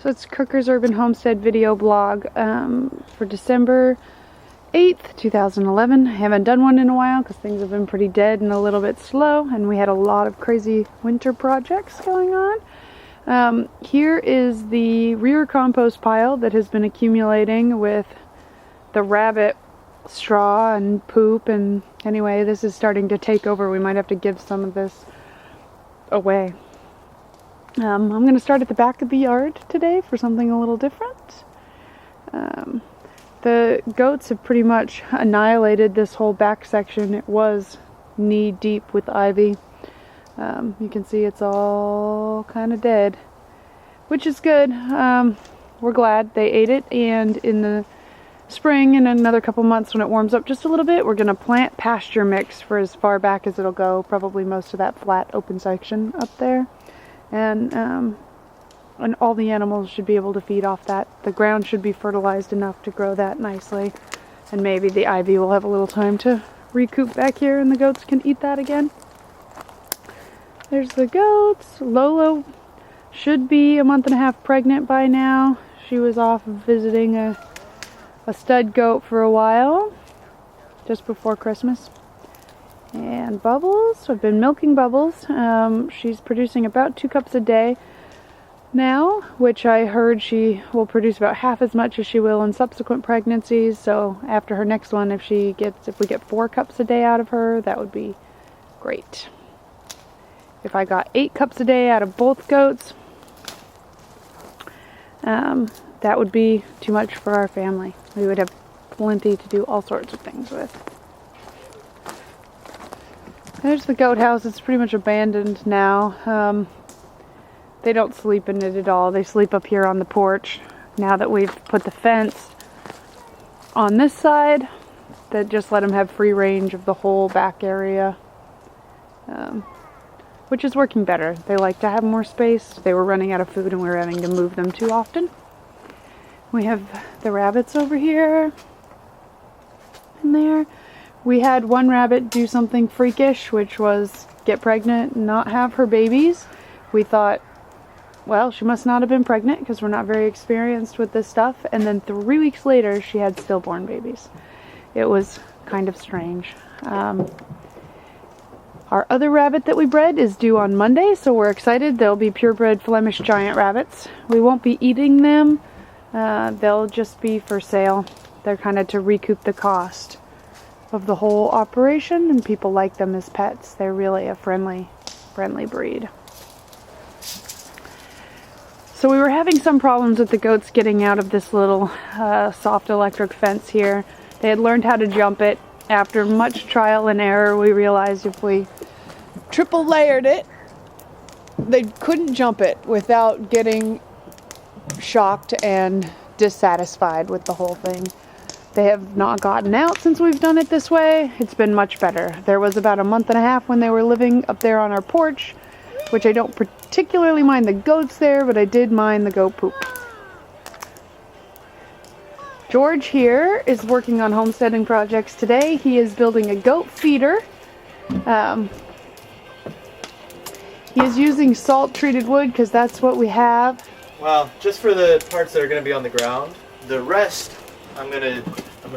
So it's Crooker's Urban Homestead video blog for December 8th, 2011. I haven't done one in a while because things have been pretty dead and a little bit slow, and we had a lot of crazy winter projects going on. Here is the rear compost pile that has been accumulating with the rabbit straw and poop, and anyway, this is starting to take over. We might have to give some of this away. I'm going to start at the back of the yard today for something a little different. The goats have pretty much annihilated this whole back section. It was knee deep with ivy. You can see it's all kind of dead, which is good. We're glad they ate it, and in the spring, in another couple months when it warms up just a little bit, we're going to plant pasture mix for as far back as it'll go, probably most of that flat open section up there. And all the animals should be able to feed off that. The ground should be fertilized enough to grow that nicely. And maybe the ivy will have a little time to recoup back here and the goats can eat that again. There's the goats. Lolo should be a month and a half pregnant by now. She was off visiting a stud goat for a while, just before Christmas. And Bubbles, I've been milking Bubbles. She's producing about 2 cups a day now, which I heard she will produce about half as much as she will in subsequent pregnancies. So after her next one, if we get 4 cups a day out of her, that would be great. If I got 8 cups a day out of both goats, that would be too much for our family. We would have plenty to do all sorts of things with. There's the goat house. It's pretty much abandoned now. They don't sleep in it at all. They sleep up here on the porch. Now that we've put the fence on this side, that just let them have free range of the whole back area, which is working better. They like to have more space. They were running out of food and we were having to move them too often. We have the rabbits over here and there. We had one rabbit do something freakish, which was get pregnant and not have her babies. We thought, well, she must not have been pregnant because we're not very experienced with this stuff. And then 3 weeks later, she had stillborn babies. It was kind of strange. Our other rabbit that we bred is due on Monday, so we're excited. They'll be purebred Flemish giant rabbits. We won't be eating them. They'll just be for sale. They're kind of to recoup the cost of the whole operation, and people like them as pets. They're really a friendly breed. So we were having some problems with the goats getting out of this little soft electric fence here. They had learned how to jump it. After much trial and error, we realized if we triple layered it, they couldn't jump it without getting shocked and dissatisfied with the whole thing. They have not gotten out since we've done it this way. It's been much better. There was about a month and a half when they were living up there on our porch, which I don't particularly mind the goats there, but I did mind the goat poop. George here is working on homesteading projects today. He is building a goat feeder. He is using salt-treated wood because that's what we have. Well, just for the parts that are going to be on the ground. The rest, I'm gonna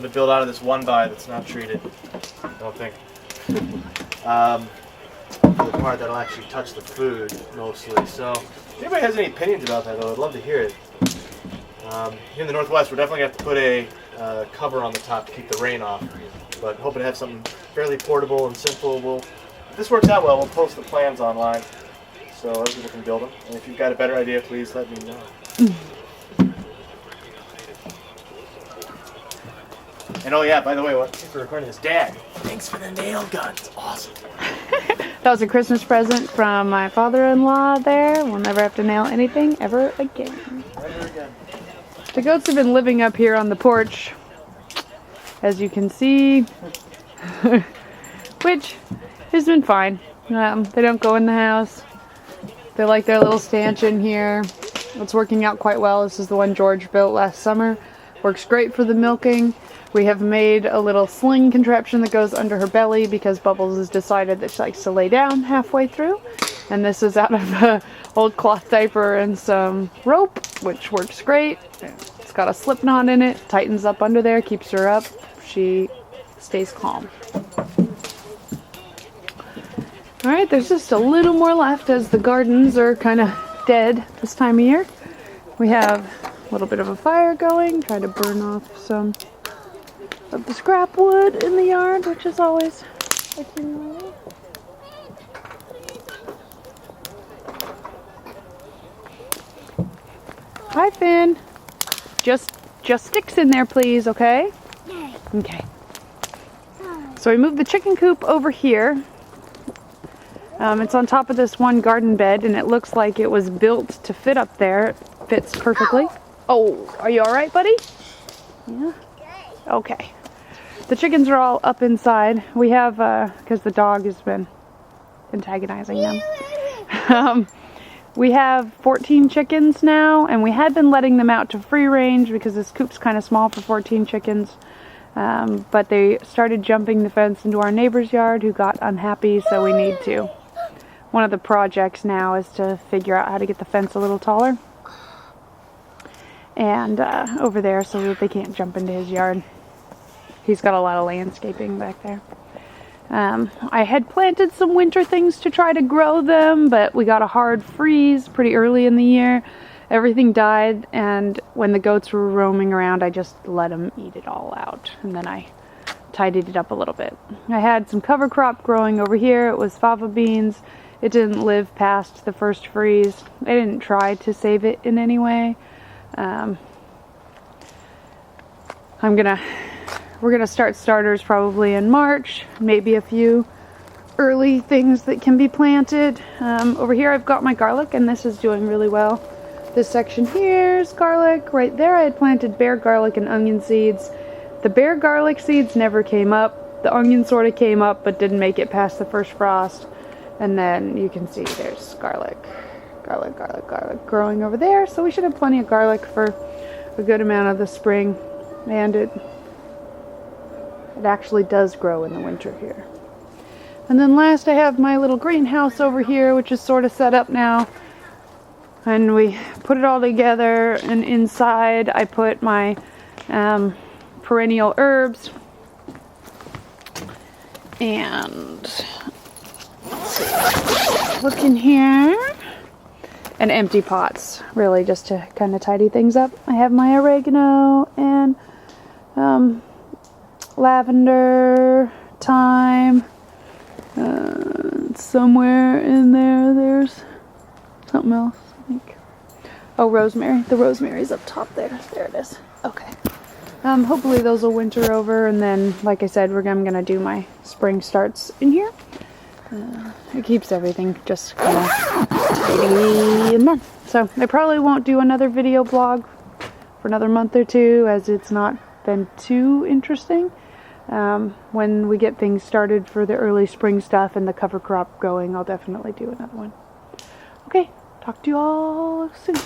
build out of this 1x that's not treated. I don't think. The part that'll actually touch the food mostly. So, if anybody has any opinions about that, though, I'd love to hear it. Here in the Northwest, we're definitely going to have to put a cover on the top to keep the rain off. But hoping to have something fairly portable and simple. If this works out well, we'll post the plans online so other people can build them. And if you've got a better idea, please let me know. And oh yeah, by the way, thanks for recording this. Dad, thanks for the nail guns. Awesome. That was a Christmas present from my father-in-law there. We'll never have to nail anything ever again. Never again. The goats have been living up here on the porch, as you can see, which has been fine. They don't go in the house. They like their little stanchion here. It's working out quite well. This is the one George built last summer. Works great for the milking. We have made a little sling contraption that goes under her belly because Bubbles has decided that she likes to lay down halfway through. And this is out of an old cloth diaper and some rope, which works great. It's got a slip knot in it, tightens up under there, keeps her up. She stays calm. Alright, there's just a little more left as the gardens are kind of dead this time of year. We have a little bit of a fire going, trying to burn off some of the scrap wood in the yard, which is always accumulating. Hi, Finn. Just sticks in there, please, okay? Okay. So we moved the chicken coop over here. It's on top of this one garden bed, and it looks like it was built to fit up there. It fits perfectly. Oh, are you all right, buddy? Yeah? Okay. The chickens are all up inside. We have, because the dog has been antagonizing them. We have 14 chickens now, and we had been letting them out to free range because this coop's kind of small for 14 chickens. But they started jumping the fence into our neighbor's yard, who got unhappy, so we need to. One of the projects now is to figure out how to get the fence a little taller. And over there so that they can't jump into his yard. He's got a lot of landscaping back there. I had planted some winter things to try to grow them, but we got a hard freeze pretty early in the year. Everything died, and when the goats were roaming around, I just let them eat it all out. And then I tidied it up a little bit. I had some cover crop growing over here. It was fava beans. It didn't live past the first freeze. I didn't try to save it in any way. We're gonna start starters probably in March. Maybe a few early things that can be planted. Over here I've got my garlic, and this is doing really well. This section here is garlic. Right there I had planted bear garlic and onion seeds. The bear garlic seeds never came up. The onion sort of came up but didn't make it past the first frost. And then you can see there's garlic growing over there. So we should have plenty of garlic for a good amount of the spring. And it actually does grow in the winter here. And then last I have my little greenhouse over here, which is sort of set up now. And we put it all together, and inside I put my perennial herbs. And let's see, look in here. And empty pots, really, just to kind of tidy things up. I have my oregano and lavender, thyme. Somewhere in there, there's something else, I think. Oh, rosemary. The rosemary's up top there. There it is. Okay. Hopefully those will winter over, and then, like I said, I'm gonna do my spring starts in here. It keeps everything just kind of tidy and done. So I probably won't do another video blog for another month or two, as it's not been too interesting. When we get things started for the early spring stuff and the cover crop going, I'll definitely do another one. Okay, talk to you all soon.